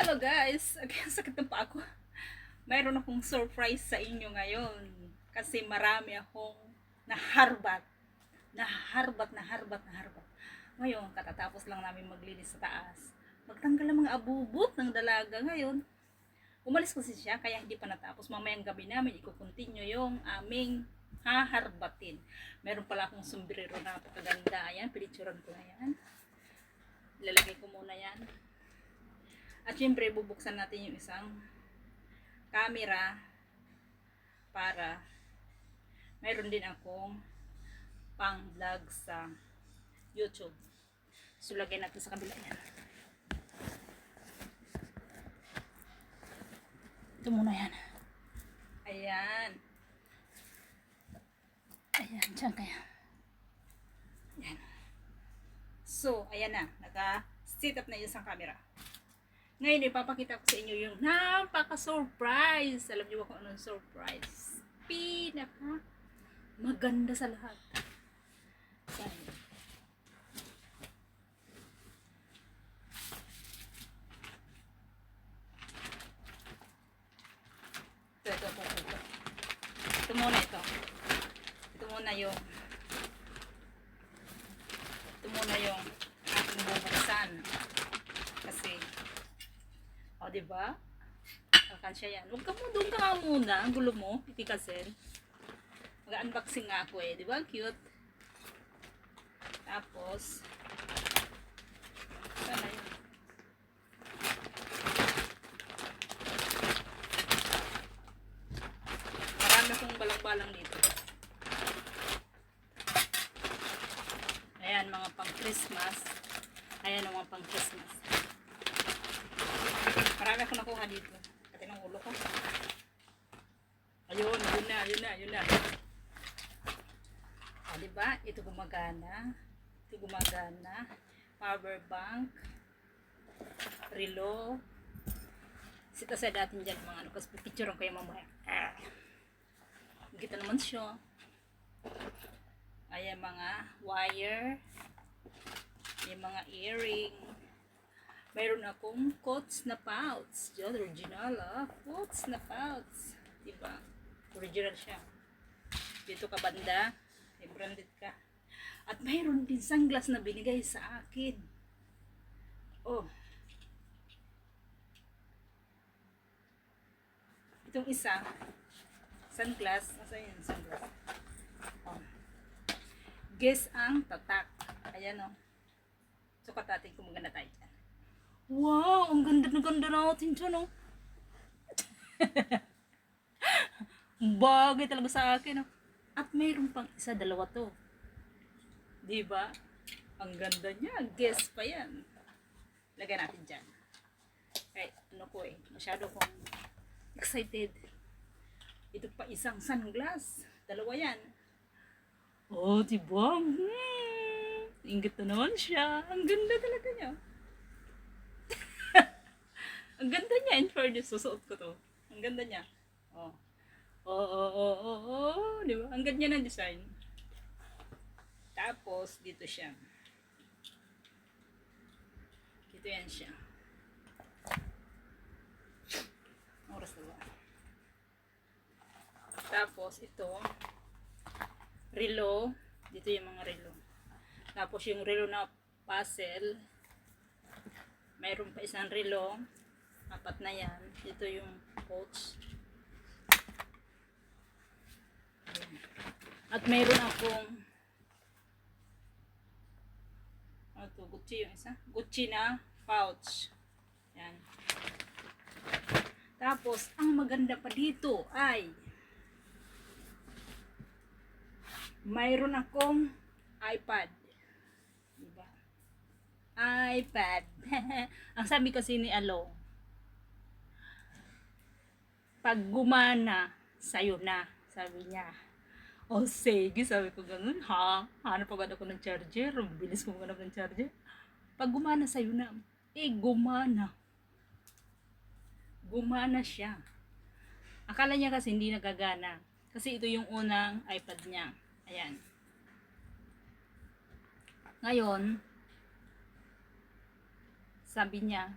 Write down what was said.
Hello guys! Again, sakit ng paa ko. Mayroon akong surprise sa inyo ngayon. Kasi marami akong naharbat. Naharbat. Ngayon, katatapos lang namin maglinis sa taas. Magtanggal ang mga abubot ng dalaga ngayon. Umalis kasi siya, kaya hindi pa natapos. Mamayang gabi namin, ikukontinue yung aming haharbatin. Meron pala akong sombrero na napakaganda. Ayan, pinitsuran ko na yan. Ilalagay ko muna yan. At syempre, bubuksan natin yung isang camera para mayroon din akong pang vlog sa YouTube. So, lagay natin sa kabila yan. Ito muna yan. Ayan. Ayan, dyan kaya. Ayan. So, ayan na. Naka-sit up na yung isang camera. Ngayon, ipapakita ko sa inyo yung napaka-surprise. Alam niyo ba kung anong surprise? Pinaka maganda sa lahat. Yan. Ito. Ito muna ito. Ito muna yung aking bubuksan. Kasi o, diba? Alkansya yan. Huwag ka mo, doon ka muna. Ang gulo mo. Itikasin. Mag-unboxing nga ako eh. Diba? Cute. Tapos, sana yun. Marami akong balang-balang dito. Ayan, mga pang-Christmas. Ayan, mga pang-Christmas. Marami akong nakuha dito. Kati ng ulo ko. Ayun, yun na. O, diba? Ito gumagana. Power bank. Relo. Sita sa datin dyan mga ano. Kasi pipicture ko yung mamaya. Kita naman siya. Ayan, mga wire. Yung mga earring. Mayroon akong Coats na pouch. Diyan, original Coats na pouch. Diba? Original siya. Dito ka banda. May branded ka. At mayroon din sunglass na binigay sa akin. Oh. Itong isa. Sunglass. Nasaan yun? Sunglass. Oh. Guess ang tatak. Ayan o. Sukat natin kung maganda tayo dyan. Wow, ang ganda natin dyan, oh. Bagay talaga sa akin, oh. At mayroon pang isa, dalawa to. Diba? Ang ganda niya. Guess pa yan. Lagay natin dyan. Ay, ano ko eh. Masyado kong excited. Ito pa isang sunglass. Dalawa yan. Oh, diba? Ingit na naman siya. Ang ganda talaga niya. Ang ganda niya, in fairness, susuot ko to. Ang ganda niya. Oh. Di ba? Ang ganda ng design. Tapos, dito siya. Dito yan siya. Oras na ba? Tapos, ito. Relo. Dito yung mga relo. Tapos, yung relo na puzzle. Mayroon pa isang relo. Apat na yan. Ito yung pouch. At mayroon akong Gucci yung isa. Gucci na pouch. Yan. Tapos, ang maganda pa dito ay mayroon akong iPad. Diba? iPad. Ang sabi kasi ni Alo, pag gumana, sa'yo na, sabi niya. Oh, sige, sabi ko ganun, ha? Hanap agad ako ng charger, bilis ko maghanap ng charger. Pag gumana, sa'yo na. Eh, gumana. Gumana siya. Akala niya kasi hindi nagagana. Kasi ito yung unang iPad niya. Ayan. Ngayon, sabi niya,